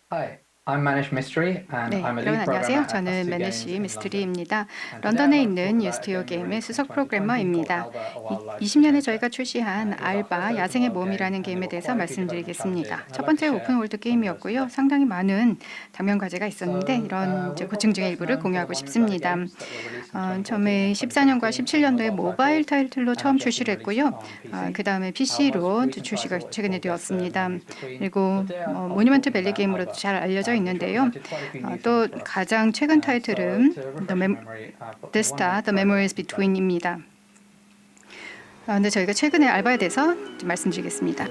Hi, I'm Manish Mistry and 네, I'm a 여러분 lead programmer 안녕하세요. at 저는 Us2 Games 매니시 in London. 미스트리입니다. And today I'd 런던에 like to talk 있는 about a 유스티오 game we 게임의 released in 수석 2020 called 프로그래머입니다. Alba: A Wildlife's 20년에 Adventure. 저희가 출시한 It was our 알바 first open 야생의 world game 모험이라는 and there 게임에 were 대해서 quite a few development challenges 말씀드리겠습니다. and I'd 첫 like to 번째 share 오픈월드 some of those 게임이었고요. today. 상당히 많은 당면 과제가 있었는데 So 이런 we're 고충 probably 중의 best 일부를 known for the 공유하고 one-player 싶습니다. games that were released in 2014 처음에 and 14년과 2015 on 17년도에 mobile 모바일 platforms 타이틀로 and have 처음 just been 출시를 released 했고요. on PC. 그 다음에 Our most PC로 recent 출시가 title is 최근에 called Desperate 되었습니다. Memories Between. 그리고 Today I'll be 모니먼트 talking 밸리 about 게임으로도 Alba, 잘 알려져 which 있는데요. represented quite a few new 또 things for us. 가장 최근 So 타이틀은 to The refresh your memory, the Desta, one-minute The trailer Memories that we played. Between입니다. 근데 저희가 최근에 알바에 대해서 좀 말씀드리겠습니다.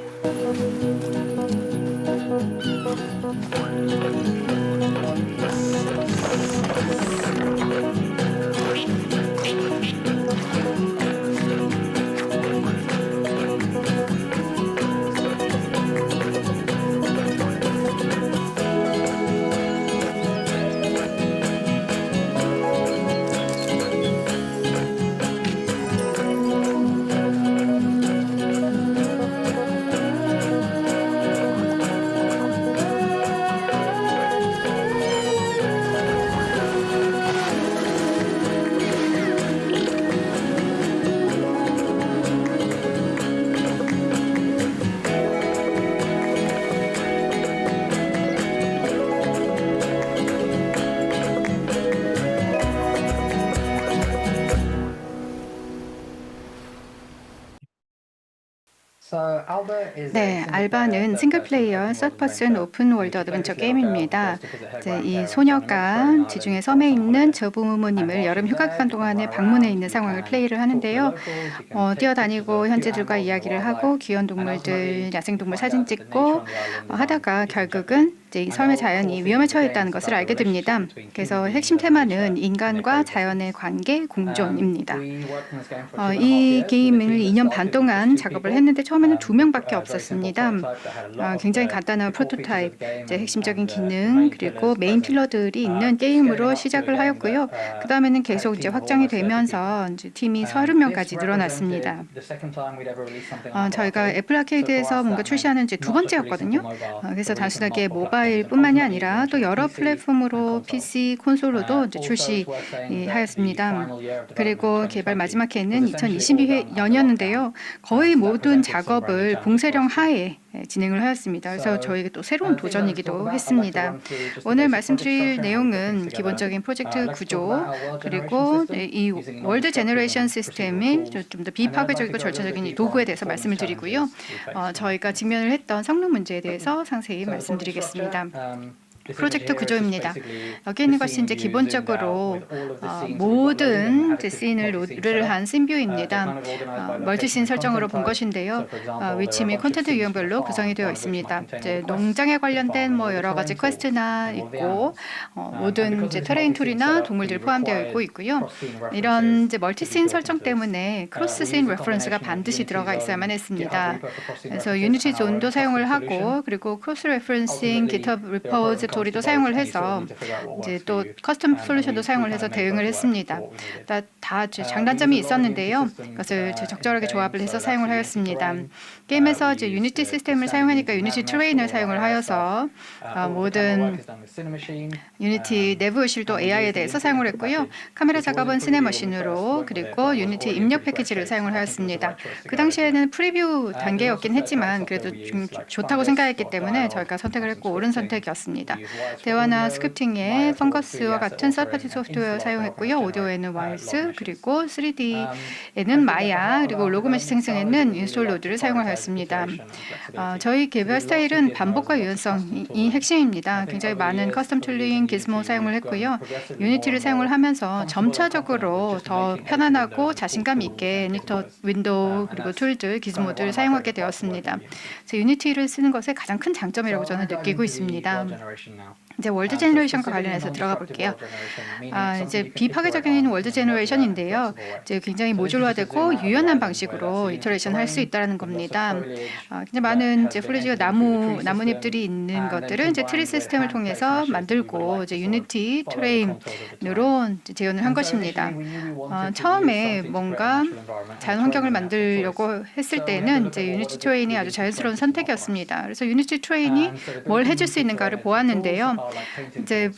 네, 알바는 싱글플레이어 서드퍼슨 오픈월드 어드벤처 게임입니다. 이 소녀가 지중해 섬에 있는 저부모님을 여름 휴가 기간 동안에 방문해 있는 상황을 플레이를 하는데요. 뛰어다니고 현지들과 이야기를 하고 귀여운 동물들, 야생동물 사진 찍고 하다가 결국은 이제 이 섬의 자연이 위험에 처해 있다는 것을 알게 됩니다. 그래서 핵심 테마는 인간과 자연의 관계, 공존입니다. 이 게임을 2년 반 동안 작업을 했는데 처음에는 2명밖에 없었습니다. 굉장히 간단한 프로토타입, 이제 핵심적인 기능 그리고 메인 필러들이 있는 게임으로 시작을 하였고요. 그 다음에는 계속 이제 확장이 되면서 이제 팀이 30명까지 늘어났습니다. 저희가 애플 아케이드에서 뭔가 출시하는 이제 두 번째였거든요. 그래서 단순하게 모바일뿐만이 아니라 또 여러 플랫폼으로 PC, 콘솔로도 이제 출시하였습니다. 그리고 개발 마지막 해는 2022년이었는데요. 거의 모든 작업을 봉쇄령 하에 진행을 하였습니다. 그래서 저에게 또 새로운 도전이기도 했습니다. 오늘 말씀드릴 내용은 기본적인 프로젝트 구조 그리고 이 월드 제너레이션 시스템의 좀 더 비파괴적이고 절차적인 이 도구에 대해서 말씀을 드리고요. 저희가 직면을 했던 성능 문제에 대해서 상세히 말씀드리겠습니다. 프로젝트 구조입니다. 여기 있는 것이 이제 기본적으로 모든 이제 씬을 로드를 한 씬뷰입니다. 멀티씬 설정으로 본 것인데요. 위치 및 콘텐츠 유형별로 구성이 되어 있습니다. 이제 농장에 관련된 뭐 여러 가지 퀘스트나 있고 모든 이제 테레인 툴이나 동물들 포함되어 있고요. 이런 이제 멀티씬 설정 때문에 크로스 씬 레퍼런스가 반드시 들어가 있어야만 했습니다. 그래서 유니티 존도 사용을 하고 그리고 크로스 레퍼런싱, GitHub 리포지토리도 사용을 해서 이제 또 커스텀 솔루션도 사용을 해서 대응을 했습니다. 다 장단점이 있었는데요. 그것을 적절하게 조합을 해서 사용을 하였습니다. 게임에서 이제 유니티 시스템을 사용하니까 유니티 트레인을 사용을 하여서 모든 유니티 내부 실도 AI에 대해서 사용을 했고요. 카메라 작업은 시네머신으로 그리고 유니티 입력 패키지를 사용을 하였습니다. 그 당시에는 프리뷰 단계였긴 했지만 그래도 좀 좋다고 생각했기 때문에 저희가 선택을 했고 옳은 선택이었습니다. 대화나 스크립팅에 펑거스와 같은 서드파티 소프트웨어 사용했고요. 오디오에는 와이즈 그리고 3D에는 마야 그리고 로그메시 생성에는 인스톨 로드를 사용을 하였습니다. 저희 개발 스타일은 반복과 유연성이 핵심입니다. 굉장히 많은 커스텀 툴링, 기즈모 사용을 했고요. 유니티를 사용을 하면서 점차적으로 더 편안하고 자신감 있게 에디터, 윈도우 그리고 툴들, 기즈모들 사용하게 되었습니다. 그래서 유니티를 쓰는 것의 가장 큰 장점이라고 저는 느끼고 있습니다. 이제 월드 제너레이션과 관련해서 들어가 볼게요. 이제 비파괴적인 월드 제너레이션인데요. 이제 굉장히 모듈화되고 유연한 방식으로 이터레이션 할 수 있다는 겁니다. 이제 많은 이제 플리지와 나뭇잎들이 있는 것들은 이제 트리 시스템을 통해서 만들고 이제 유니티 트레인으로 재현을 한 것입니다. 처음에 뭔가 자연 환경을 만들려고 했을 때는 이제 유니티 트레인이 아주 자연스러운 선택이었습니다. 그래서 유니티 트레인이 뭘 해줄 수 있는가를 보았는데요. 이제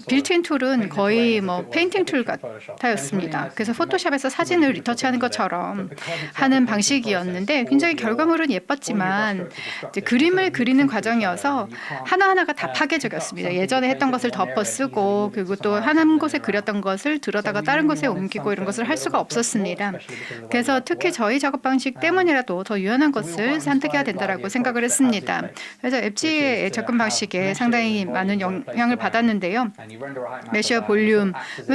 빌트인 툴은 거의 뭐 페인팅 툴 같았습니다. 그래서 포토샵에서 사진을 리터치하는 것처럼 하는 방식이었는데 굉장히 결과물은 예뻤지만 이제 그림을 그리는 과정이어서 하나하나가 다 파괴적이었습니다. 예전에 했던 것을 덮어 쓰고 그리고 또 한 곳에 그렸던 것을 들어다가 다른 곳에 옮기고 이런 것을 할 수가 없었습니다. 그래서 특히 저희 작업 방식 때문이라도 더 유연한 것을 선택해야 된다라고 생각을 했습니다. 그래서 앱지의 접근 방식에 상당히 많은 영향을 받았는데요. 메시어 볼륨을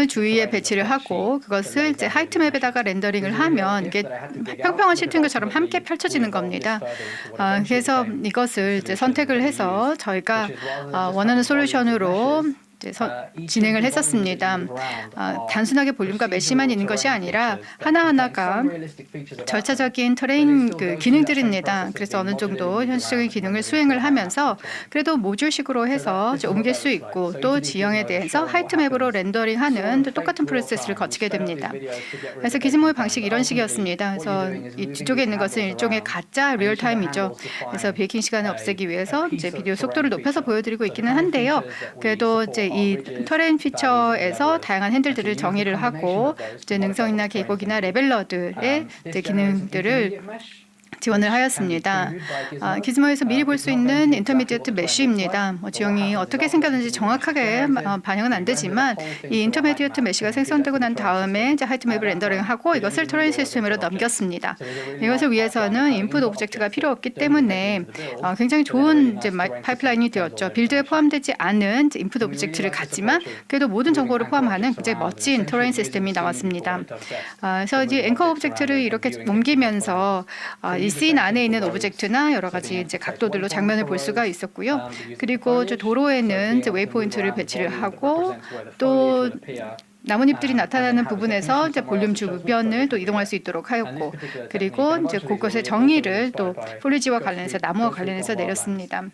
주위에 배치를 하고 그것을 이제 하이트맵에다가 렌더링을 하면 이게 평평한 시트인것처럼 함께 펼쳐지는 겁니다. 그래서 이것을 이제 선택을 해서 저희가 원하는 솔루션으로 진행을 했었습니다. 단순하게 볼륨과 메시만 있는 것이 아니라 하나하나가 절차적인 트레인 기능들입니다. 그래서 어느 정도 현실적인 기능을 수행을 하면서 그래도 모듈식으로 해서 옮길 수 있고 또 지형에 대해서 하이트맵으로 렌더링하는 똑같은 프로세스를 거치게 됩니다. 그래서 기즈모의 방식이 이런 식이었습니다. 그래서 이 뒤쪽에 있는 것은 일종의 가짜 리얼타임이죠. 그래서 베이킹 시간을 없애기 위해서 이제 비디오 속도를 높여서 보여드리고 있기는 한데요. 그래도 이제 이 터레인 피처에서 다양한 핸들들을 정의를 하고 이제 능선이나 계곡이나 레벨러들의 이제 기능들을 지원을 하였습니다. 기즈모에서 미리 볼 수 있는 인터미디어트 메쉬입니다. 지형이 어떻게 생겼는지 정확하게 반영은 안 되지만 이 인터미디어트 메쉬가 생성되고 난 다음에 이제 하이트맵을 렌더링하고 이것을 터레인 시스템으로 넘겼습니다. 이것을 위해서는 인풋 오브젝트가 필요 없기 때문에 굉장히 좋은 이제 파이프라인이 되었죠. 빌드에 포함되지 않은 인풋 오브젝트를 갖지만 그래도 모든 정보를 포함하는 굉장히 멋진 터레인 시스템이 나왔습니다. 그래서 이제 앵커 오브젝트를 이렇게 옮기면서 이 씬 안에 있는 오브젝트나 여러 가지 이제 각도들로 장면을 볼 수가 있었고요. 그리고 이제 도로에는 이제 웨이포인트를 배치를 하고 또 나뭇잎들이 나타나는 부분에서 이제 볼륨 주변을 또 이동할 수 있도록 하였고, 그리고 이제 곳곳의 정의를 또 폴리지와 관련해서 나무와 관련해서 내렸습니다.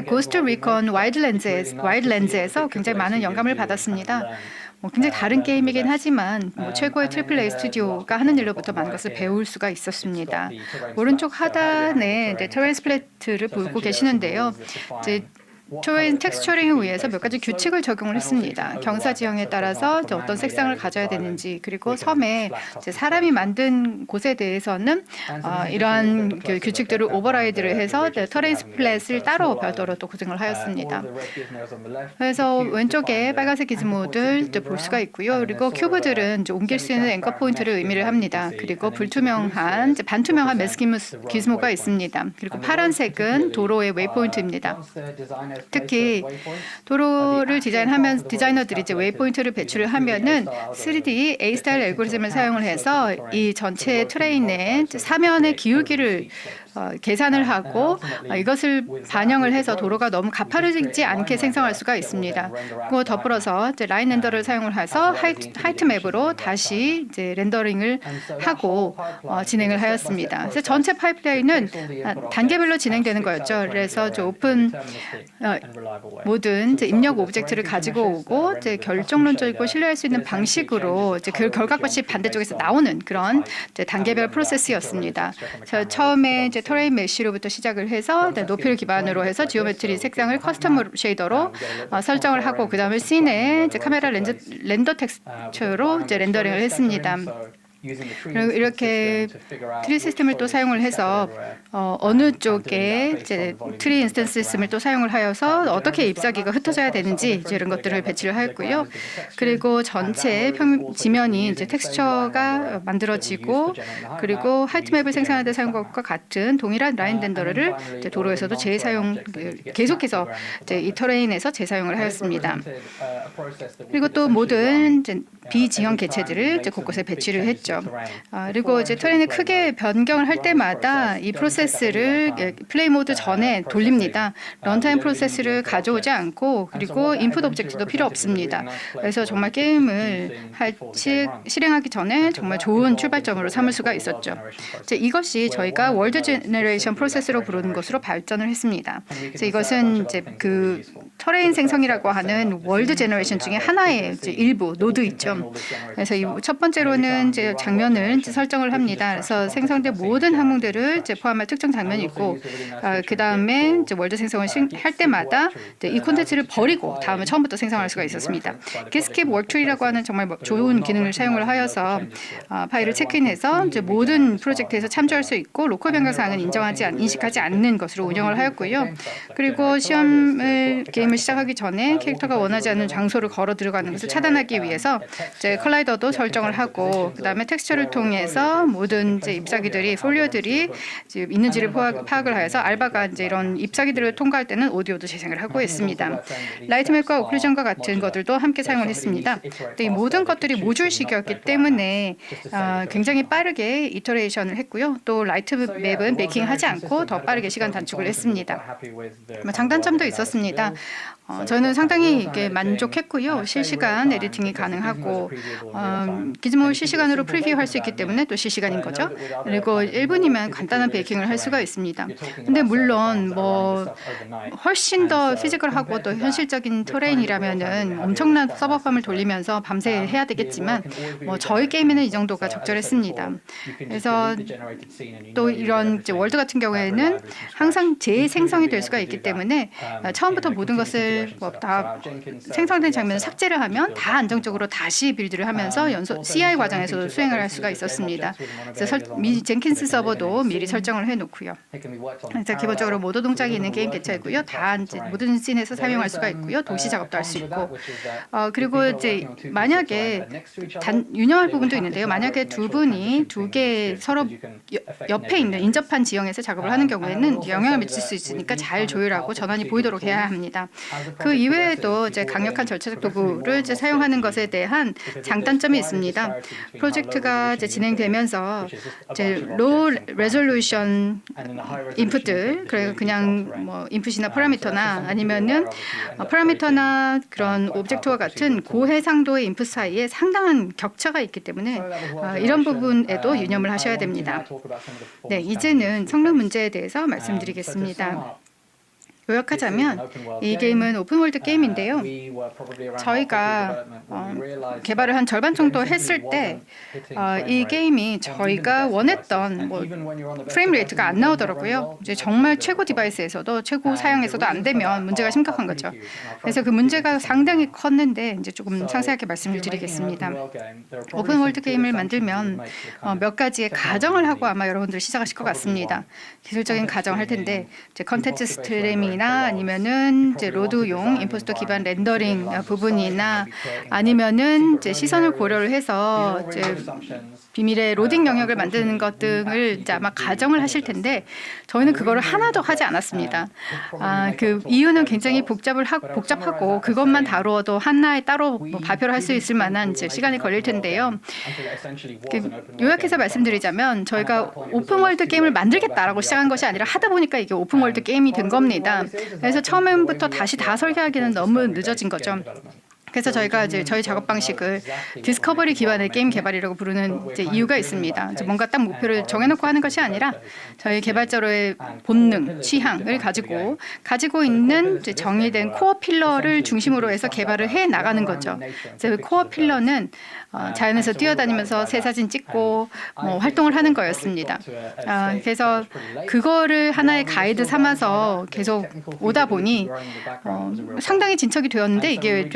고스트 리컨 와이드 렌즈에서 굉장히 많은 영감을 받았습니다. 굉장히 다른 게임이긴 하지만 최고의 트리플 A 스튜디오가 하는 일로부터 많은 것을 배울 수가 있었습니다. 오른쪽 하단에 터렌 스플래트를 보고 계시는데요. 이제 터렌 텍스처링을 위해서 몇 가지 규칙을 적용을 했습니다. 경사 지형에 따라서 어떤 색상을 가져야 되는지, 그리고 섬에 사람이 만든 곳에 대해서는 이러한 규칙들을 오버라이드를 해서 터렌 스플랫을 따로 별도로 또 구성을 하였습니다. 그래서 왼쪽에 빨간색 기즈모들 볼 수가 있고요. 그리고 큐브들은 옮길 수 있는 앵커 포인트를 의미를 합니다. 그리고 반투명한 기즈모가 있습니다. 그리고 파란색은 도로의 웨이포인트입니다. 특히 도로를 디자이너들이 이제 웨이포인트를 배출을 하면은 3D A 스타일 알고리즘을 사용을 해서 이 전체 트레인의 사면의 기울기를 계산을 하고 이것을 반영을 해서 도로가 너무 가파르지 않게 생성할 수가 있습니다. 그리고 더불어서 이제 라인 렌더를 사용을 해서 하이트맵으로 다시 이제 렌더링을 하고 진행을 하였습니다. 그래서 전체 파이프라인은 단계별로 진행되는 거였죠. 그래서 오픈 모든 이제 입력 오브젝트를 가지고 오고 이제 결정론적이고 신뢰할 수 있는 방식으로 이제 그 결과값이 반대쪽에서 나오는 그런 이제 단계별 프로세스였습니다. 처음에 이제 터레인 메쉬로부터 시작을 해서 높이를 기반으로 해서 지오메트리 색상을 커스텀 쉐이더로 설정을 하고 그 다음에 씬에 이제 카메라 렌더 텍스처로 이제 렌더링을 했습니다. 그리고 이렇게 트리 시스템을 또 사용을 해서 어느 쪽에 이제 트리 인스턴스를 또 사용을 하여서 어떻게 잎사귀가 흩어져야 되는지 이런 것들을 배치를 하였고요. 그리고 전체 지면이 이제 텍스처가 만들어지고, 그리고 하이트맵을 생성하는 데 사용한 것과 같은 동일한 라인 렌더를 도로에서도 계속해서 이제 이 터레인에서 재사용을 하였습니다. 그리고 또 모든 비지형 개체들을 이제 곳곳에 배치를 했죠. 그리고 이제 터레인이 크게 변경을 할 때마다 이 프로세스를 플레이 모드 전에 돌립니다. 런타임 프로세스를 가져오지 않고 그리고 인풋 오브젝트도 필요 없습니다. 그래서 정말 게임을 실행하기 전에 정말 좋은 출발점으로 삼을 수가 있었죠. 이것이 저희가 월드 제너레이션 프로세스로 부르는 것으로 발전을 했습니다. 그래서 이것은 이제 그 터레인 생성이라고 하는 월드 제너레이션 중에 하나의 이제 일부 노드 있죠. 그래서 이 첫 번째로는 이제 장면을 이제 설정을 합니다. 그래서 생성된 모든 항목들을 이제 포함한 특정 장면이 있고, 그 다음에 이제 월드 생성을 할 때마다 이 콘텐츠를 버리고 다음에 처음부터 생성할 수가 있었습니다. Skip Worktree 하는 정말 좋은 기능을 사용을 하여서 파일을 체크인해서 이제 모든 프로젝트에서 참조할 수 있고 로컬 변경 사항은 인식하지 않는 것으로 운영을 하였고요. 그리고 게임을 시작하기 전에 캐릭터가 원하지 않는 장소를 걸어 들어가는 것을 차단하기 위해서 이제 컬라이더도 설정을 하고 그다음에 텍스처를 통해서 모든 이제 잎사귀들이 폴리오들이 있는지를 파악을 하여서 알바가 이제 이런 잎사귀들을 통과할 때는 오디오도 재생을 하고 있습니다. 라이트맵과 오클루전과 같은 것들도 함께 사용을 했습니다. 이 모든 것들이 모듈식이었기 때문에 굉장히 빠르게 이터레이션을 했고요. 또 라이트맵은 메이킹하지 않고 더 빠르게 시간 단축을 했습니다. 장단점도 있었습니다. 저는 상당히 이게 만족했고요. 실시간 에디팅이 가능하고 기즈모 실시간으로 프리뷰할 수 있기 때문에 또 실시간인 거죠. 그리고 1분이면 간단한 베이킹을 할 수가 있습니다. 근데 물론 뭐 훨씬 더 피지컬하고 또 현실적인 터레인이라면은 엄청난 서버팜을 돌리면서 밤새 해야 되겠지만 뭐 저희 게임에는 이 정도가 적절했습니다. 그래서 또 이런 이제 월드 같은 경우에는 항상 재생성이 될 수가 있기 때문에 처음부터 모든 것을 다 생성된 장면을 삭제를 하면 다 안정적으로 다시 빌드를 하면서 CI 과정에서도 수행을 할 수가 있었습니다. 그래서 젠킨스 서버도 미리 설정을 해놓고요. 그래서 기본적으로 모드 동작이 있는 게임 개체이고요. 다 이제 모든 씬에서 사용할 수가 있고요. 동시 작업도 할 수 있고 그리고 이제 만약에 유념할 부분도 있는데요. 만약에 두 분이 두 개 서로 옆에 있는 인접한 지형에서 작업을 하는 경우에는 영향을 미칠 수 있으니까 잘 조율하고 전환이 보이도록 해야 합니다. 그 이외에도 이제 강력한 절차적 도구를 이제 사용하는 것에 대한 장단점이 있습니다. 프로젝트가 이제 진행되면서 이제 로우 레졸루션 인풋들, 그냥 뭐 인풋이나 파라미터나 아니면은 파라미터나 그런 오브젝트와 같은 고해상도의 인풋 사이에 상당한 격차가 있기 때문에 이런 부분에도 유념을 하셔야 됩니다. 네, 이제는 성능 문제에 대해서 말씀드리겠습니다. 요약하자면 이 게임은 오픈월드 게임인데요. 저희가 개발을 한 절반 정도 했을 때 이 게임이 저희가 원했던 프레임 레이트가 안 나오더라고요. 이제 정말 최고 디바이스에서도 최고 사양에서도 안 되면 문제가 심각한 거죠. 그래서 그 문제가 상당히 컸는데 이제 조금 상세하게 말씀을 드리겠습니다. 오픈월드 게임을 만들면 몇 가지의 가정을 하고 아마 여러분들 시작하실 것 같습니다. 기술적인 가정을 할 텐데 이제 컨텐츠 스트리밍이나 아니면은 이제 로드용 임포스터 기반 렌더링 부분이나 아니면은 이제 시선을 고려를 해서 이제 비밀의 로딩 영역을 만드는 것 등을 이제 아마 가정을 하실 텐데 저희는 그거를 하나도 하지 않았습니다. 그 이유는 굉장히 복잡하고 그것만 다루어도 하나에 따로 발표를 할 수 있을 만한 이제 시간이 걸릴 텐데요. 요약해서 말씀드리자면 저희가 오픈월드 게임을 만들겠다라고 시작한 것이 아니라 하다 보니까 이게 오픈월드 게임이 된 겁니다. 그래서 처음부터 다시 다 설계하기는 너무 늦어진 거죠. 그래서 저희가 이제 저희 작업 방식을 디스커버리 기반의 게임 개발이라고 부르는 이제 이유가 있습니다. 이제 뭔가 딱 목표를 정해놓고 하는 것이 아니라 저희 개발자로의 본능, 취향을 가지고 있는 이제 정의된 코어 필러를 중심으로 해서 개발을 해 나가는 거죠. 그래서 코어 필러는 자연에서 뛰어다니면서 새 사진 찍고 활동을 하는 거였습니다. 그래서 그거를 하나의 가이드 삼아서 계속 오다 보니 상당히 진척이 되었는데 이게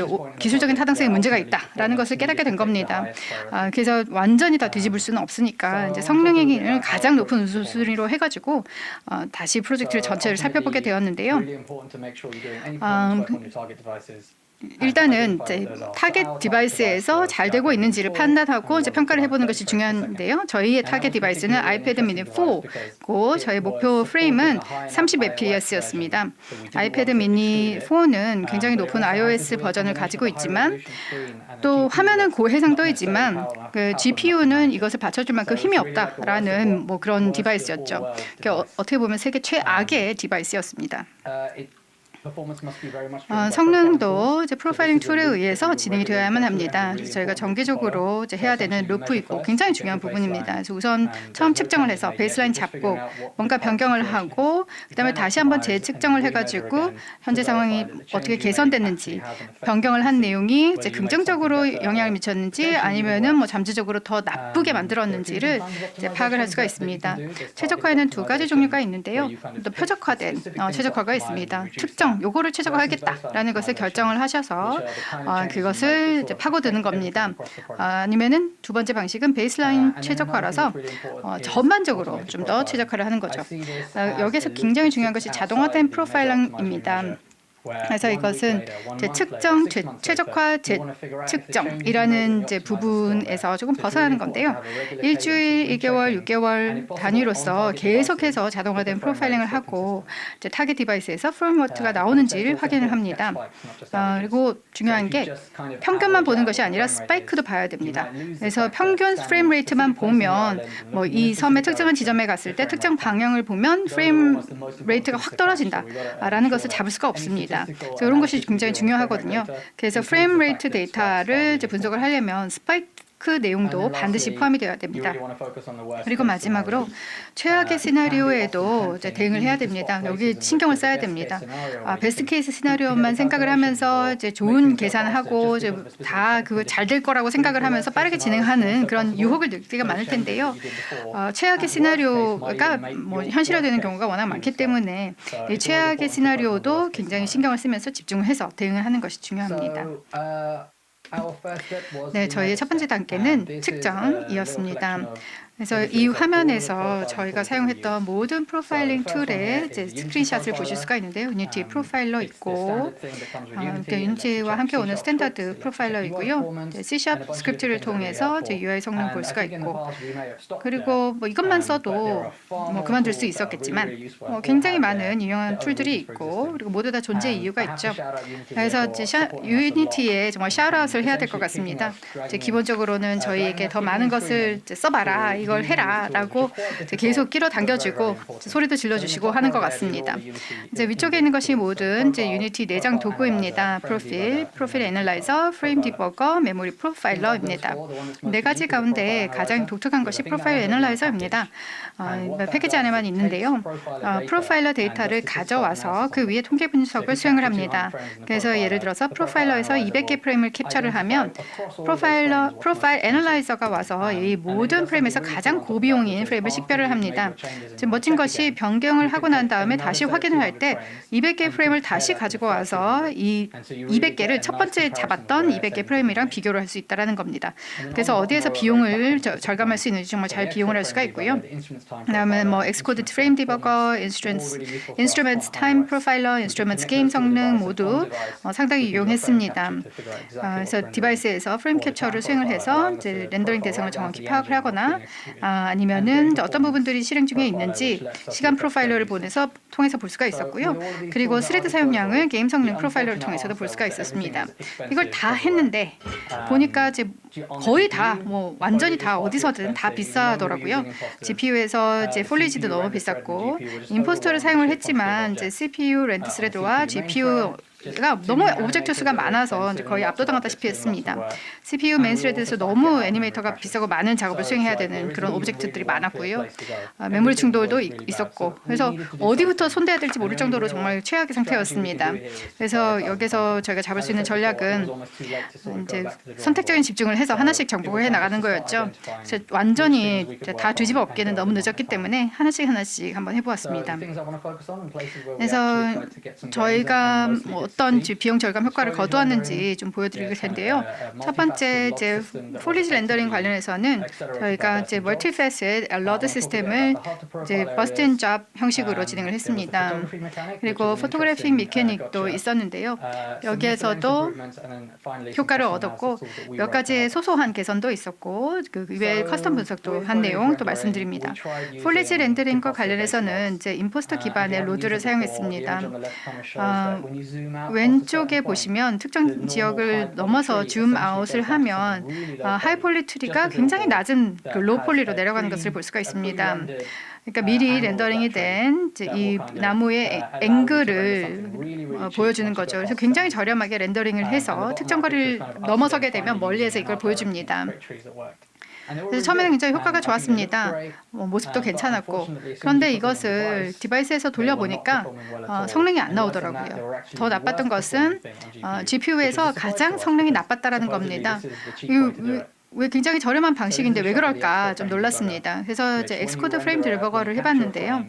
기술적인 타당성에 문제가 있다라는 것을 깨닫게 된 겁니다. 그래서 완전히 다 뒤집을 수는 없으니까 이제 성능을 가장 높은 우선순위로 해가지고 다시 프로젝트를 전체를 살펴보게 되었는데요. 일단은 이제 타겟 디바이스에서 잘 되고 있는지를 판단하고 이제 평가를 해보는 것이 중요한데요. 저희의 타겟 디바이스는 아이패드 미니 4고 저희 목표 프레임은 30fps였습니다. 아이패드 미니 4는 굉장히 높은 iOS 버전을 가지고 있지만 또 화면은 고해상도이지만 그 GPU는 이것을 받쳐줄 만큼 힘이 없다라는 뭐 그런 디바이스였죠. 어떻게 보면 세계 최악의 디바이스였습니다. 성능도 이제 프로파일링 툴에 의해서 진행이 되어야만 합니다. 그래서 저희가 정기적으로 이제 해야 되는 루프 있고 굉장히 중요한 부분입니다. 그래서 우선 처음 측정을 해서 베이스라인 잡고 뭔가 변경을 하고 그다음에 다시 한번 재측정을 해가지고 현재 상황이 어떻게 개선됐는지 변경을 한 내용이 이제 긍정적으로 영향을 미쳤는지 아니면은 뭐 잠재적으로 더 나쁘게 만들었는지를 이제 파악을 할 수가 있습니다. 최적화에는 두 가지 종류가 있는데요. 또 표적화된 최적화가 있습니다. 특정 요거를 최적화하겠다라는 것을 결정을 하셔서 그것을 이제 파고드는 겁니다. 아니면은 두 번째 방식은 베이스라인 최적화라서 전반적으로 좀 더 최적화를 하는 거죠. 여기서 굉장히 중요한 것이 자동화된 프로파일링입니다. 그래서 이것은 측정, 최적화 측정이라는 이제 부분에서 조금 벗어나는 건데요. 일주일, 2개월, 6개월 단위로서 계속해서 자동화된 프로파일링을 하고 이제 타겟 디바이스에서 프레임워크가 나오는지를 확인을 합니다. 그리고 중요한 게 평균만 보는 것이 아니라 스파이크도 봐야 됩니다. 그래서 평균 프레임 레이트만 보면 뭐 이 섬의 특정한 지점에 갔을 때 특정 방향을 보면 프레임 레이트가 확 떨어진다라는 것을 잡을 수가 없습니다. 그래서 이런 것이 굉장히 중요하거든요. 그래서 프레임 레이트 데이터를 이제 분석을 하려면 스파이크 내용도 반드시 포함이 되어야 됩니다. 그리고 마지막으로 최악의 시나리오에도 이제 대응을 해야 됩니다. 여기 신경을 써야 됩니다. 베스트 케이스 시나리오만 생각을 하면서 이제 좋은 계산하고 이제 다 그거 잘 될 거라고 생각을 하면서 빠르게 진행하는 그런 유혹을 느끼기가 많을 텐데요. 최악의 시나리오가 뭐 현실화되는 경우가 워낙 많기 때문에 이 최악의 시나리오도 굉장히 신경을 쓰면서 집중해서 대응을 하는 것이 중요합니다. 네, 저희의 첫 번째 단계는 측정이었습니다. 그래서 이 화면에서 저희가 사용했던 모든 프로파일링 툴의 이제 스크린샷을 보실 수가 있는데요. 유니티 프로파일러 있고, 유니티와 함께 오는 스탠다드 프로파일러이고요. C# 스크립트를 통해서 이제 UI 성능 볼 수가 있고, 그리고 뭐 이것만 써도 뭐 그만둘 수 있었겠지만, 굉장히 많은 유용한 툴들이 있고, 그리고 모두 다 존재 이유가 있죠. 그래서 이제 유니티에 정말 샤웃아웃을 해야 될 것 같습니다. 이제 기본적으로는 저희에게 더 많은 것을 이제 써봐라. 이걸 해라라고 계속 끌어당겨주고 소리도 질러주시고 하는 것 같습니다. 이제 위쪽에 있는 것이 모든 이제 유니티 내장 도구입니다. 프로필 애널라이저, 프레임 디버거, 메모리 프로파일러입니다. 네 가지 가운데 가장 독특한 것이 프로파일 애널라이저입니다. 패키지 안에만 있는데요. 프로파일러 데이터를 가져와서 그 위에 통계 분석을 수행을 합니다. 그래서 예를 들어서 프로파일러에서 200개 프레임을 캡처를 하면 프로파일 애널라이저가 와서 이 모든 프레임에서 가장 고비용인 프레임을 식별을 합니다. 지금 멋진 것이 변경을 하고 난 다음에 다시 확인을 할 때 200개 프레임을 다시 가지고 와서 이 200개를 첫 번째 잡았던 200개 프레임이랑 비교를 할 수 있다는 겁니다. 그래서 어디에서 비용을 절감할 수 있는지 정말 잘 비용을 할 수가 있고요. 그다음에 뭐 엑스코드 프레임 디버거, 인스트루먼트 타임 프로파일러, 인스트루먼트 게임 성능 모두 상당히 유용했습니다. 그래서 디바이스에서 프레임 캡처를 수행을 해서 이제 렌더링 대상을 정확히 파악을 하거나 아니면은 어떤 부분들이 실행 중에 있는지 시간 프로파일러를 통해서 볼 수가 있었고요. 그리고 스레드 사용량을 게임 성능 프로파일러를 통해서도 볼 수가 있었습니다. 이걸 다 했는데 보니까 이제 거의 다 뭐 완전히 다 어디서든 다 비싸더라고요. GPU에서 이제 폴리지도 너무 비쌌고 임포스터를 사용을 했지만 이제 CPU 렌트 스레드와 GPU가 너무 오브젝트 수가 많아서 이제 거의 압도당하다시피 했습니다. CPU 메인 스레드에서 너무 애니메이터가 비싸고 많은 작업을 수행해야 되는 그런 오브젝트들이 많았고요. 메모리 충돌도 있었고 그래서 어디부터 손대야 될지 모를 정도로 정말 최악의 상태였습니다. 그래서 여기서 저희가 잡을 수 있는 전략은 이제 선택적인 집중을 해서 하나씩 정복을 해 나가는 거였죠. 그래서 완전히 다 뒤집어 엎기는 너무 늦었기 때문에 하나씩 한번 해보았습니다. 그래서 저희가 뭐 어떤 비용 절감 효과를 거두었는지 좀 보여드릴 텐데요. 첫 번째 이제 폴리지 렌더링 관련해서는 저희가 이제 멀티패셋 러드 시스템을 이제 버스트 앤 잡 형식으로 진행을 했습니다. 그리고 포토그래픽 메커닉도 있었는데요. 여기에서도 효과를 얻었고 몇 가지 소소한 개선도 있었고 그 외에 커스텀 분석도 한 내용 또 말씀드립니다. 폴리지 렌더링과 관련해서는 이제 임포스터 기반의 로드를 사용했습니다. 왼쪽에 보시면 특정 지역을 넘어서 줌 아웃을 하면 하이 폴리 트리가 굉장히 낮은 그 로 폴리로 내려가는 것을 볼 수가 있습니다. 그러니까 미리 렌더링이 된 이 나무의 앵글을 보여주는 거죠. 그래서 굉장히 저렴하게 렌더링을 해서 특정 거리를 넘어서게 되면 멀리에서 이걸 보여줍니다. 그래서 처음에는 굉장히 효과가 좋았습니다. 모습도 괜찮았고 그런데 이것을 디바이스에서 돌려보니까 성능이 안 나오더라고요. 더 나빴던 것은 GPU에서 가장 성능이 나빴다라는 겁니다. 왜 굉장히 저렴한 방식인데 왜 그럴까 좀 놀랐습니다. 그래서 이제 엑스코드 프레임 디버거를 해봤는데요.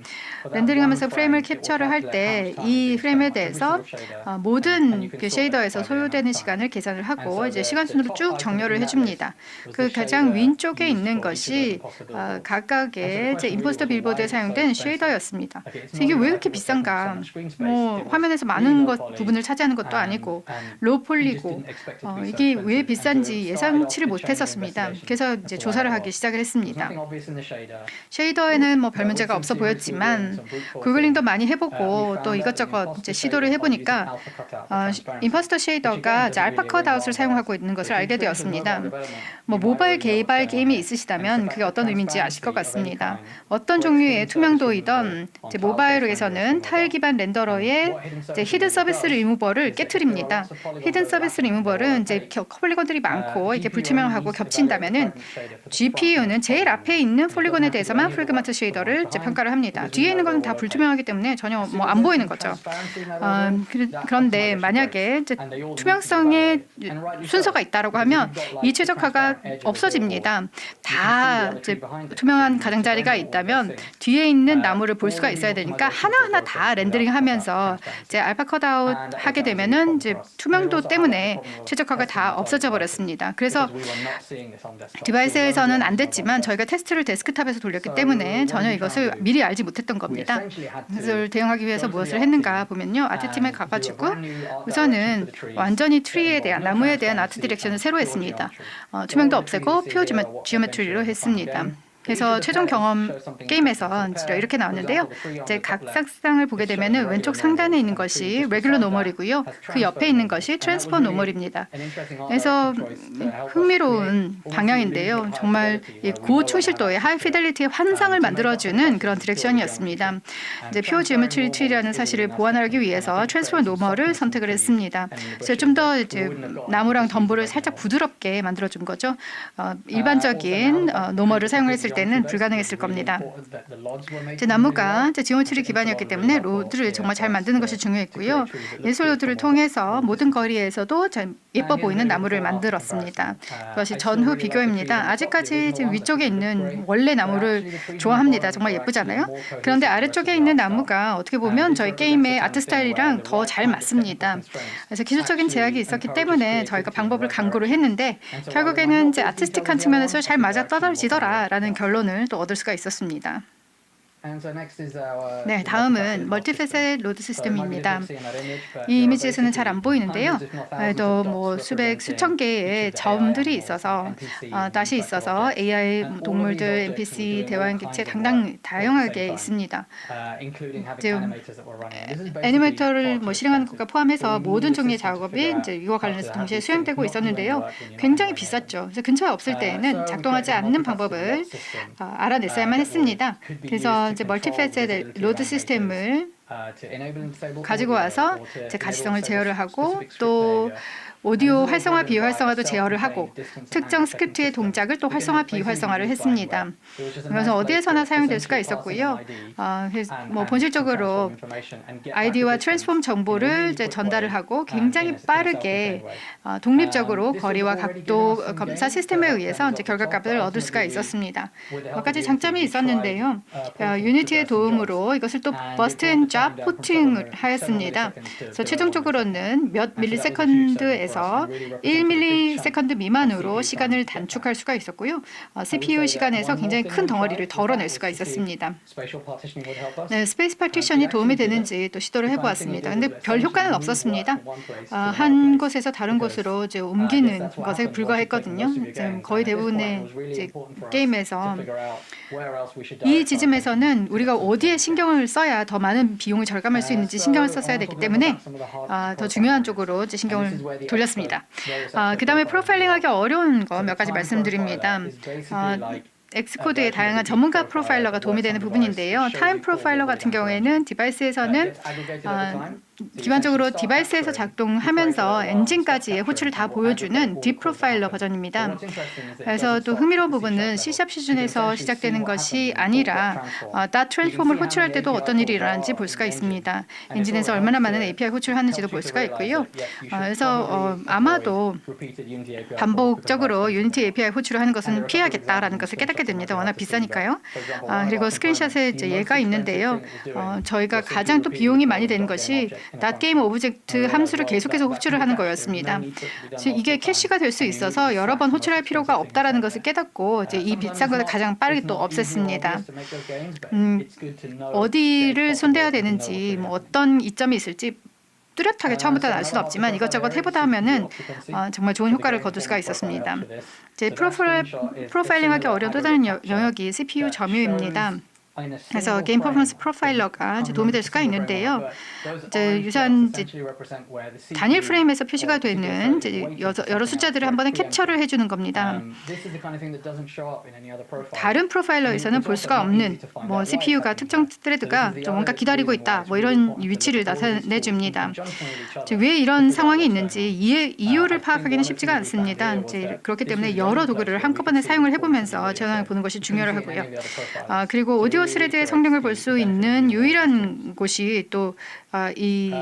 렌더링하면서 프레임을 캡처를 할 때 이 프레임에 대해서 모든 그 쉐이더에서 소요되는 시간을 계산을 하고 이제 시간 순으로 쭉 정렬을 해줍니다. 그 가장 왼쪽에 있는 것이 각각의 이제 임포스터 빌보드에 사용된 쉐이더였습니다. 그래서 이게 왜 이렇게 비싼가? 화면에서 많은 부분을 차지하는 것도 아니고 로 폴리고 이게 왜 비싼지 예상치를 못했었습니다. 그래서 이제 조사를 하기 시작을 했습니다. 쉐이더에는 뭐 별 문제가 없어 보였지만 구글링도 많이 해보고 또 이것저것 이제 시도를 해보니까 임포스터 쉐이더가 알파 컷아웃을 사용하고 있는 것을 알게 되었습니다. 뭐 모바일 개발 게임이 있으시다면 그게 어떤 의미인지 아실 것 같습니다. 어떤 종류의 투명도이던 이제 모바일에서는 타일 기반 렌더러의 이제 히든 서비스 리무버를 깨트립니다. 히든 서비스 리무버는 이제 폴리곤들이 많고 이게 불투명하고 겹친다면은 GPU는 제일 앞에 있는 폴리곤에 대해서만 프래그먼트 쉐이더를 이제 평가를 합니다. 뒤에 있는 건 다 불투명하기 때문에 전혀 뭐 안 보이는 거죠. 그런데 만약에 이제 투명성의 순서가 있다라고 하면 이 최적화가 없어집니다. 다 이제 투명한 가장자리가 있다면 뒤에 있는 나무를 볼 수가 있어야 되니까 하나하나 다 렌더링하면서 이제 알파 컷아웃 하게 되면은 이제 투명도 때문에 최적화가 다 없어져 버렸습니다. 그래서 디바이스에서는 안 됐지만 저희가 테스트를 데스크탑에서 돌렸기 때문에 전혀 이것을 미리 알지 못했던 겁니다. 그래서 대응하기 위해서 무엇을 했는가 보면요. 아트팀에 가가지고 우선은 완전히 트리에 대한 나무에 대한 아트 디렉션을 새로 했습니다. 투명도 없애고 퓨어 지오메트리로 했습니다. 그래서 최종 경험 게임에서 이렇게 나왔는데요. 이제 각 쌍쌍을 보게 되면은 왼쪽 상단에 있는 것이 레귤러 노멀이고요. 그 옆에 있는 것이 트랜스퍼 노멀입니다. 그래서 흥미로운 방향인데요. 정말 고충실도의 하이 피델리티의 환상을 만들어주는 그런 디렉션이었습니다. 이제 퓨어 지오메트리 트리라는 사실을 보완하기 위해서 트랜스퍼 노멀을 선택을 했습니다. 그래서 좀 더 이제 나무랑 덤불을 살짝 부드럽게 만들어준 거죠. 일반적인 노멀을 사용했을 때는 불가능했을 겁니다. 이제 나무가 지오메트리 기반이었기 때문에 로드를 정말 잘 만드는 것이 중요했고요. 예술 로드를 통해서 모든 거리에서도 예뻐 보이는 나무를 만들었습니다. 그것이 전후 비교입니다. 아직까지 지금 위쪽에 있는 원래 나무를 좋아합니다. 정말 예쁘잖아요. 그런데 아래쪽에 있는 나무가 어떻게 보면 저희 게임의 아트 스타일이랑 더 잘 맞습니다. 그래서 기술적인 제약이 있었기 때문에 저희가 방법을 강구를 했는데 결국에는 이제 아티스틱한 측면에서 잘 맞아 떨어지더라라는 결론을 또 얻을 수가 있었습니다. 네, 다음은 멀티패셋 로드 시스템입니다. 이 이미지에서는 잘 안 보이는데요. 또 뭐 수천 개의 점들이 있어서 닷이 있어서 AI 동물들, NPC, 대화형 객체 다양하게 있습니다. 애니메이터를 뭐 실행하는 것과 포함해서 모든 종류의 작업이 이제 이와 관련해서 동시에 수행되고 있었는데요. 굉장히 비쌌죠. 그래서 근처에 없을 때에는 작동하지 않는 방법을 알아냈어야만 했습니다. 그래서 이제 멀티패셋 로드 시스템을 가지고 와서 이제 가시성을 제어를 하고 또 오디오 활성화 비활성화도 제어를 하고 특정 스크립트의 동작을 또 활성화 비활성화를 했습니다. 그래서 어디에서나 사용될 수가 있었고요. 뭐 본질적으로 아이디와 트랜스폼 정보를 이제 전달을 하고 굉장히 빠르게 독립적으로 거리와 각도 검사 시스템에 의해서 이제 결과값을 얻을 수가 있었습니다. 몇 가지 장점이 있었는데요. 유니티의 도움으로 이것을 또 버스트 앤 잡 포팅을 하였습니다. 그래서 최종적으로는 몇 밀리세컨드에서 1밀리세컨드 미만으로 시간을 단축할 수가 있었고요. CPU 시간에서 굉장히 큰 덩어리를 덜어낼 수가 있었습니다. 네, 스페이스 파티션이 도움이 되는지 또 시도를 해보았습니다. 근데 별 효과는 없었습니다. 한 곳에서 다른 곳으로 이제 옮기는 것에 불과했거든요. 거의 대부분의 이제 게임에서 이 지점에서는 우리가 어디에 신경을 써야 더 많은 비용을 절감할 수 있는지 신경을 썼어야 됐기 때문에 더 중요한 쪽으로 이제 신경을 돌렸습니다. 그 다음에 프로파일링하기 어려운 거 몇 가지 말씀드립니다. 엑스코드의 다양한 전문가 프로파일러가 도움이 되는 부분인데요. 타임 프로파일러 같은 경우에는 디바이스에서는 기본적으로 디바이스에서 작동하면서 엔진까지의 호출을 다 보여주는 딥 프로파일러 버전입니다. 그래서 또 흥미로운 부분은 C# 수준에서 시작되는 것이 아니라 닷 트랜스폼을 호출할 때도 어떤 일이 일어나는지 볼 수가 있습니다. 엔진에서 얼마나 많은 API 호출을 하는지도 볼 수가 있고요. 그래서 아마도 반복적으로 유니티 API 호출을 하는 것은 피해야겠다라는 것을 깨닫게 됩니다. 워낙 비싸니까요. 그리고 스크린샷에 이제 예가 있는데요. 저희가 가장 또 비용이 많이 되는 것이 닷게임 오브젝트 함수를 계속해서 호출을 하는 거였습니다. 이게 캐시가 될 수 있어서 여러 번 호출할 필요가 없다라는 것을 깨닫고 이제 이 비싼 것을 가장 빠르게 또 없앴습니다. 어디를 손대야 되는지 뭐 어떤 이점이 있을지 뚜렷하게 처음부터 알 수는 없지만 이것저것 해보다 하면은 정말 좋은 효과를 거둘 수가 있었습니다. 이제 프로파일링하기 어려운 또 다른 영역이 CPU 점유입니다. 그래서 게임 퍼포먼스 프로파일러가 도움이 될 수가 있는데요. 이제 유사한 단일 프레임에서 표시가 되는 여러 숫자들을 한 번에 캡처를 해주는 겁니다. 다른 프로파일러에서는 볼 수가 없는 뭐 CPU가 특정 스레드가 좀 뭔가 기다리고 있다 뭐 이런 위치를 나타내 줍니다. 왜 이런 상황이 있는지 이유를 파악하기는 쉽지가 않습니다. 이제 그렇기 때문에 여러 도구를 한꺼번에 사용을 해보면서 전환을 보는 것이 중요하고요. 그리고 오디오 스레드의 성능을 볼 수 있는 유일한 곳이 또 이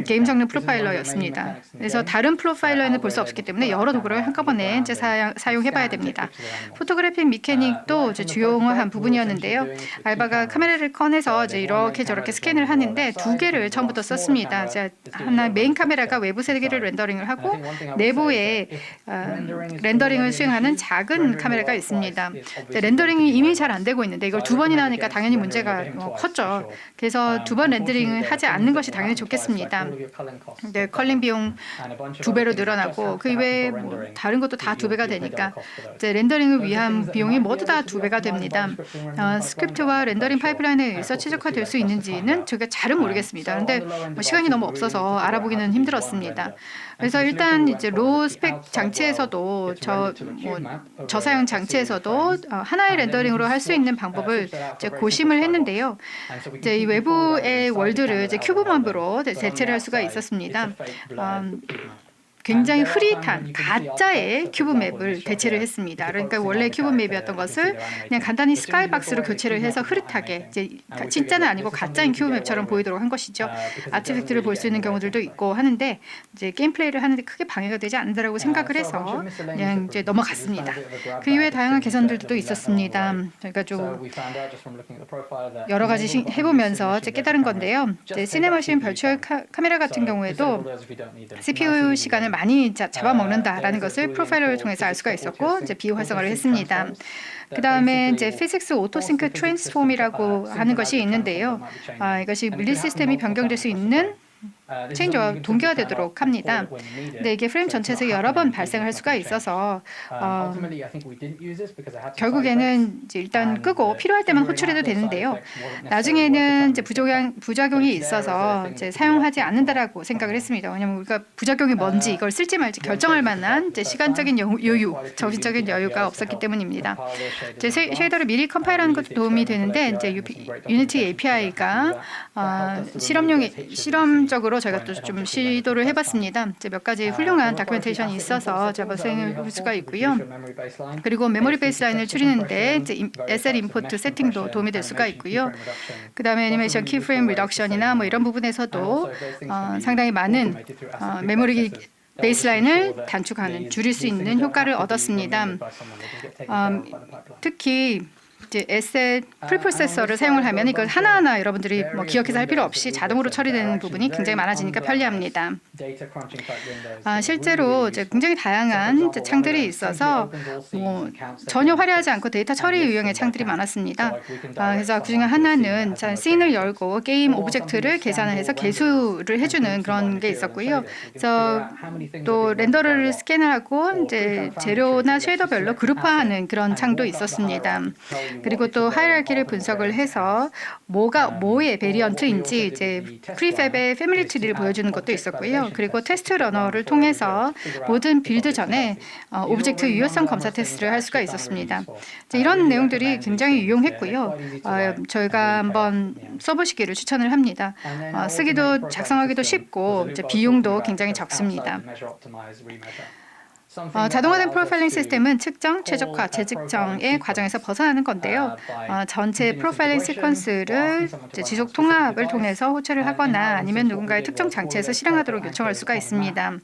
게임 성능 프로파일러였습니다. 그래서 다른 프로파일러에는 볼 수 없기 때문에 여러 도구를 한꺼번에 이제 사용해봐야 됩니다. 포토그래픽 미케닉도 이제 주요한 부분이었는데요. 알바가 카메라를 꺼내서 이제 이렇게 저렇게 스캔을 하는데 두 개를 처음부터 썼습니다. 이제 하나 메인 카메라가 외부 세계를 렌더링을 하고 내부에 렌더링을 수행하는 작은 카메라가 있습니다. 렌더링이 이미 잘 안 되고 있는데 이걸 두 번이나 하니까 당연히 문제가 컸죠. 그래서 두 번 렌더링을 하지 않는 것이 당연히 좋겠습니다. 네, 컬링 비용 2배로 늘어나고 그 이외에 뭐 다른 것도 다 2배가 되니까 이제 렌더링을 위한 비용이 모두 다 2배가 됩니다. 스크립트와 렌더링 파이프라인에 의해서 최적화될 수 있는지는 제가 잘은 모르겠습니다. 그런데 뭐 시간이 너무 없어서 알아보기는 힘들었습니다. 그래서 일단 이제 로 스펙 장치에서도 저사양 장치에서도 하나의 렌더링으로 할 수 있는 방법을 이제 고심을 했는데요. 이제 이 외부의 월드를 이제 큐브맵으로 대체를 할 수가 있었습니다. 굉장히 흐릿한 가짜의 큐브맵을 대체를 했습니다. 그러니까 원래 큐브맵이었던 것을 그냥 간단히 스카이박스로 교체를 해서 흐릿하게 이제 진짜는 아니고 가짜인 큐브맵처럼 보이도록 한 것이죠. 아티팩트를 볼 수 있는 경우들도 있고 하는데 이제 게임 플레이를 하는데 크게 방해가 되지 않는다라고 생각을 해서 그냥 이제 넘어갔습니다. 그 이외에 다양한 개선들도 있었습니다. 그러니까 좀 여러 가지 해보면서 이제 깨달은 건데요. 이제 시네머신 벌추얼 카메라 같은 경우에도 CPU 시간을 많이 잡아먹는다라는 것을 프로파일러를 통해서 알 수가 있었고 이제 비활성화를 했습니다. 그 다음에 이제 피직스 오토싱크 트랜스폼이라고 하는 것이 있는데요. 이것이 물리 시스템이 변경될 수 있는 체인저와 동기화되도록 합니다. 근데 이게 프레임 전체에서 여러 번 발생할 수가 있어서 결국에는 이제 일단 끄고 필요할 때만 호출해도 되는데요. 나중에는 이제 부작용이 있어서 이제 사용하지 않는다라고 생각을 했습니다. 왜냐하면 우리가 부작용이 뭔지 이걸 쓸지 말지 결정할 만한 이제 시간적인 여유, 정신적인 여유가 없었기 때문입니다. 이제 쉐이더를 미리 컴파일하는 것도 도움이 되는데 이제 유니티 API가 실험적으로 여러 저희가 또 좀 시도를 해봤습니다. 이제 몇 가지 훌륭한 다큐멘테이션이 있어서 제가 발생할 수가 있고요. 그리고 메모리 베이스라인을 추리는데 이제 SL 임포트 세팅도 도움이 될 수가 있고요. 그다음에 애니메이션 키프레임 리덕션이나 뭐 이런 부분에서도 상당히 많은 메모리 베이스라인을 단축하는, 줄일 수 있는 효과를 얻었습니다. 특히 이제 SL 프리프로세서를 사용을 하면 이걸 하나하나 여러분들이 뭐 기억해서 할 필요 없이 자동으로 처리되는 부분이 굉장히 많아지니까 편리합니다. 실제로 이제 굉장히 다양한 이제 창들이 있어서 뭐 전혀 화려하지 않고 데이터 처리 유형의 창들이 많았습니다. 그래서 그중에 하나는 씬을 열고 게임 오브젝트를 계산을 해서 계수를 해주는 그런 게 있었고요. 그래서 또 렌더를 스캔하고 이제 재료나 쉐이더별로 그룹화하는 그런 창도 있었습니다. 그리고 또 하이라키를 분석을 해서 뭐가 뭐의 베리언트인지 이제 프리팹의 패밀리 트리를 보여주는 것도 있었고요. 그리고 테스트 러너를 통해서 모든 빌드 전에 오브젝트 유효성 검사 테스트를 할 수가 있었습니다. 이런 내용들이 굉장히 유용했고요. 저희가 한번 써보시기를 추천을 합니다. 쓰기도 작성하기도 쉽고 이제 비용도 굉장히 적습니다. 자동화된 프로파일링 시스템은 측정, 최적화, 재측정의 과정에서 벗어나는 건데요. 전체 프로파일링 시퀀스를 지속 통합을 통해서 호출을 하거나 아니면 누군가의 특정 장치에서 실행하도록 요청할 수가 있습니다.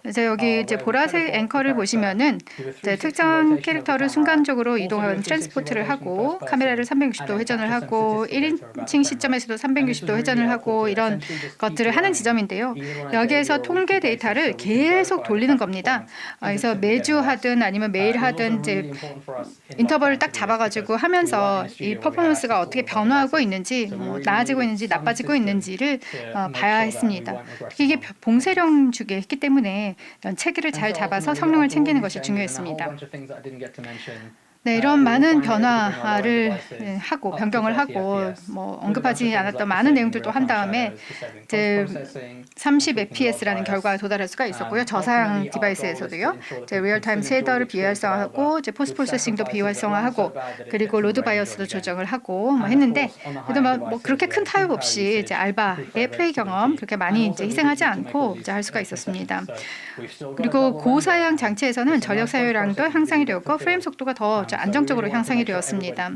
그래서 여기 이제 보라색 앵커를 보시면은 이제 특정 캐릭터를 순간적으로 이동하는 트랜스포트를 하고 카메라를 360도 회전을 하고 1인칭 시점에서도 360도 회전을 하고 이런 것들을 하는 지점인데요. 여기에서 통계 데이터를 계속 돌리는 겁니다. 그래서 매주 하든 아니면 매일 하든 이제 인터벌을 딱 잡아가지고 하면서 이 퍼포먼스가 어떻게 변화하고 있는지, 뭐 나아지고 있는지 나빠지고 있는지를 봐야 했습니다. 특히 이게 봉쇄령 주기에 했기 때문에 이런 체계를 잘 잡아서 성능을 챙기는 것이 중요했습니다. 네, 이런 많은 변화를 하고 변경을 하고 뭐 언급하지 않았던 많은 내용들도 한 다음에 이제 30 fps라는 결과에 도달할 수가 있었고요. 저사양 디바이스에서도요. 이제 리얼타임 쉐이더를 비활성화하고 이제 포스트 프로세싱도 비활성화하고 그리고 로드 바이어스도 조정을 하고 뭐 했는데 그래도 뭐 그렇게 큰 타협 없이 이제 알바의 플레이 경험 그렇게 많이 이제 희생하지 않고 이제 할 수가 있었습니다. 그리고 고사양 장치에서는 전력 사용량도 향상이 되었고 프레임 속도가 더 안정적으로 향상이 되었습니다.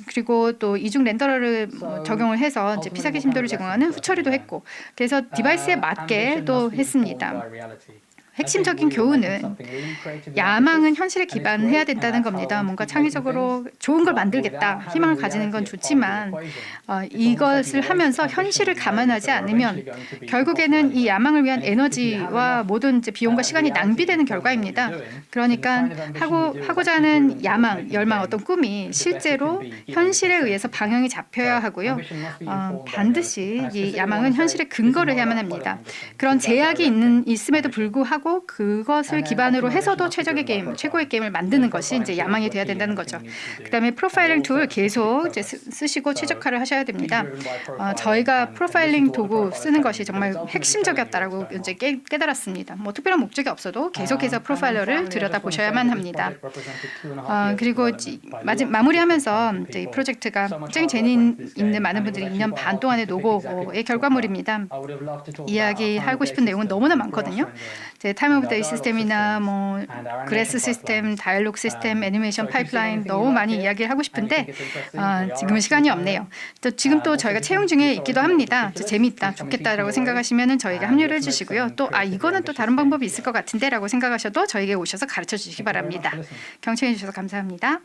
그리고 또 이중 렌더러를 적용을 해서 이제 피사기 심도를 제공하는 후처리도 했고, 그래서 디바이스에 맞게 또 했습니다. 핵심적인 교훈은 야망은 현실에 기반해야 된다는 겁니다. 뭔가 창의적으로 좋은 걸 만들겠다 희망을 가지는 건 좋지만 이것을 하면서 현실을 감안하지 않으면 결국에는 이 야망을 위한 에너지와 모든 이제 비용과 시간이 낭비되는 결과입니다. 그러니까 하고자 하는 야망, 열망, 어떤 꿈이 실제로 현실에 의해서 방향이 잡혀야 하고요. 반드시 이 야망은 현실에 근거를 해야만 합니다. 그런 제약이 있음에도 불구하고 그것을 기반으로 해서도 최적의 게임, 최고의 게임을 만드는 것이 이제 야망이 돼야 된다는 거죠. 그다음에 프로파일링 툴 계속 이제 쓰시고 최적화를 하셔야 됩니다. 저희가 프로파일링 도구 쓰는 것이 정말 핵심적이었다라고 이제 깨달았습니다. 뭐 특별한 목적이 없어도 계속해서 프로파일러를 들여다보셔야만 합니다. 그리고 마무리하면서 이제 이 프로젝트가 굉장히 재미있는 많은 분들이 2년 반 동안의 노고의 결과물입니다. 이야기하고 싶은 내용은 너무나 많거든요. 타임 오브 데이 시스템이나 뭐 그래스 시스템, 다이얼로그 시스템, 애니메이션 파이프라인 너무 많이 이야기를 하고 싶은데 지금은 시간이 없네요. 또 지금 또 저희가 채용 중에 있기도 합니다. 재미있다, 좋겠다라고 생각하시면은 저희에게 합류를 해주시고요. 또 이거는 또 다른 방법이 있을 것 같은데라고 생각하셔도 저에게 오셔서 가르쳐 주시기 바랍니다. 경청해 주셔서 감사합니다.